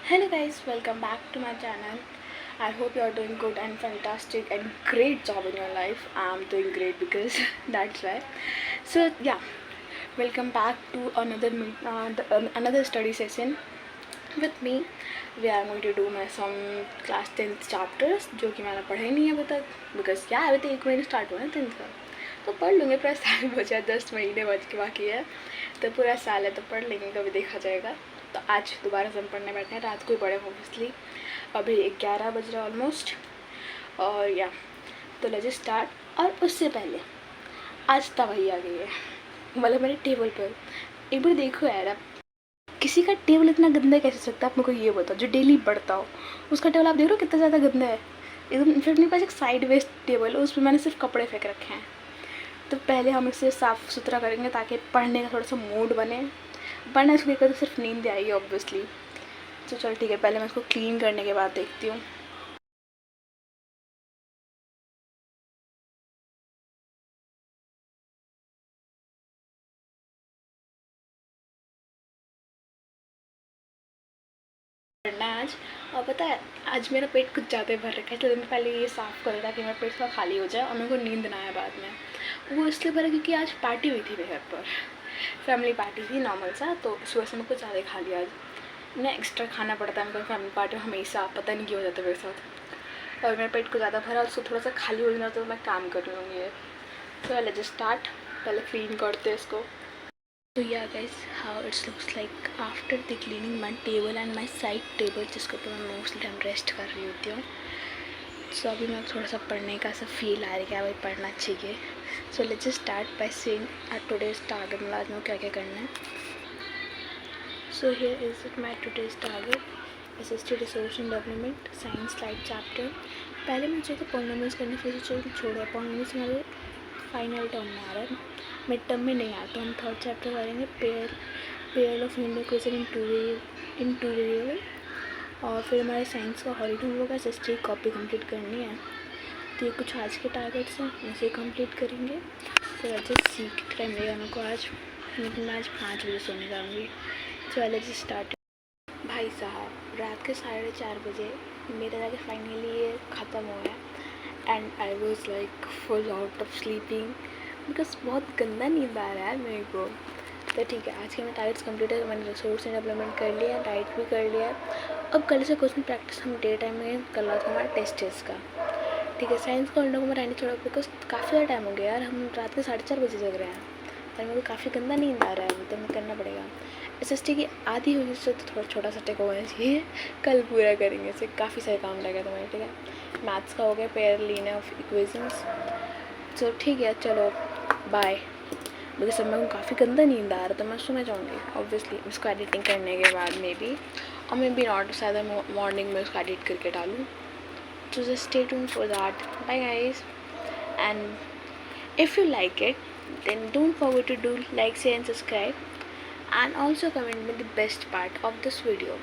Hello guys, welcome back to my channel. I hope you are doing good and fantastic and great job in your life. I'm doing great because that's why. So yeah, welcome back to another study session with me. We are going to do my some class 10th chapters जो कि मैंने पढ़े नहीं अभी तक because क्या अभी तो एक महीने स्टार्ट हुआ है 10th का, तो पढ़ लूँगे. पूरा साल बचा, 10 महीने बच के बाकी है, तो पूरा साल है तो पढ़ लेंगे, कभी देखा जाएगा. तो आज दोबारा से हम पढ़ने बैठे हैं. रात को ही पढ़े ऑब्वियसली. अभी 11 बज रहा ऑलमोस्ट. और या तो लेट्स स्टार्ट. और उससे पहले आज तबाही आ गई है, मतलब मेरे टेबल पर. एक बार देखो यार, आप किसी का टेबल इतना गंदा कैसे सकता है? आप मेरे को ये बताओ, जो डेली बढ़ता हो उसका टेबल आप देख रहे हो कितना ज़्यादा गंदा है. एकदम इनफेक्ट मेरे पास एक साइड वेस्ट टेबल है, उस पर मैंने सिर्फ कपड़े फेंक रखे हैं. तो पहले हम इसे साफ़ सुथरा करेंगे ताकि पढ़ने का थोड़ा सा मूड बने. वरना इसको देखकर तो सिर्फ नींद आएगी ऑब्वियसली. तो चलो ठीक है, पहले मैं इसको क्लीन करने के बाद देखती हूँ. पढ़ना है आज. और पता है आज मेरा पेट कुछ ज़्यादा भर रखा है, तो मैं पहले ये साफ़ करूँ ताकि मेरा पेट थोड़ा खाली हो जाए और मेरे को नींद ना आए बाद में. वो इसलिए भरा क्योंकि आज पार्टी हुई थी मेरे घर पर. फैमिली पार्टी थी नॉर्मल सा, तो इस वजह से मैं कुछ ज़्यादा खा लिया आज. ना एक्स्ट्रा खाना पड़ता है मेरे फैमिली पार्टी में हमेशा, पता नहीं क्यों हो जाता है मेरे साथ. और मेरा पेट को ज़्यादा भरा, उसको थोड़ा सा खाली हो जाना तो मैं काम कर लूँगी. तो लेट्स स्टार्ट. पहले क्लीन करते हैं इसको. तो या guys, how it's looks like after the cleaning my table and my side table, जिसके ऊपर मैं मोस्टली टाइम रेस्ट कर रही होती हूँ. सो अभी मैं थोड़ा सा पढ़ने का ऐसा फील आ रहा है कि भाई पढ़ना चाहिए. So let's start by saying today's target. मतलब आज मैं क्या क्या करना है. So here is it my today's target. Assisted resource and development science slide chapter. पहले मुझे तो पॉलिनोमियल्स करने, फिर छोड़े. पॉलिनोमियल्स हमारे फाइनल टर्म में आ रहा है, मिड टर्म में नहीं आया. तो हम थर्ड चैप्टर करेंगे, pair of linear equation in two variable. और फिर हमारे साइंस का हॉलीडे होगा, हिस्ट्री कॉपी कंप्लीट करनी है. तो ये कुछ आज के टारगेट्स हैं, इसे कंप्लीट करेंगे. तो वैसे सीख टाइम मिलेगा मेरे को आज, लेकिन मैं आज 5 बजे सोने जाऊँगी. तो पहले से स्टार्ट. भाई साहब, रात के 4:30 बजे मेरा जाके फाइनली ये ख़त्म हो गया. And I was like full out of sleeping because बहुत गंदा नींद आ रहा है मेरे को. तो ठीक है, आज के मैं टाइट्स कंप्लीट है. मैंने रिसोर्स एंड डेवलपमेंट कर लिया, डाइट भी कर लिया. अब कल से क्वेश्चन प्रैक्टिस हम डे टाइम में कर रहा था हमारा टेस्ट का. ठीक है, साइंस का उन को मैं रहने छोड़ा बिकॉज काफ़ी ज़्यादा टाइम हो गया यार. हम रात के 4:30 बजे जग रहे हैं और मेरे को काफ़ी गंदा नींद आ रहा है. अभी तो मैं करना पड़ेगा. SST की आधी हुई से तो थोड़ा छोटा सा टेक होना चाहिए. कल पूरा करेंगे, इससे काफ़ी सारे काम रहेगा तुम्हारे. ठीक है, मैथ्स का हो गया, पेयर लीनियर ऑफ इक्वेशंस. तो ठीक है, चलो बाय. बिकॉज सब मेरे को काफ़ी गंदा नींद आ रहा, तो मैं सोना चाहूँगी ऑब्वियसली. उसको एडिटिंग करने के बाद मे बी, और मे बी नॉट, शायद मॉर्निंग में उसको एडिट करके डालूँ. तो just stay tuned for that. Bye guys. And if you like it, then don't forget to do like, share and subscribe, and also comment me the best part of this video.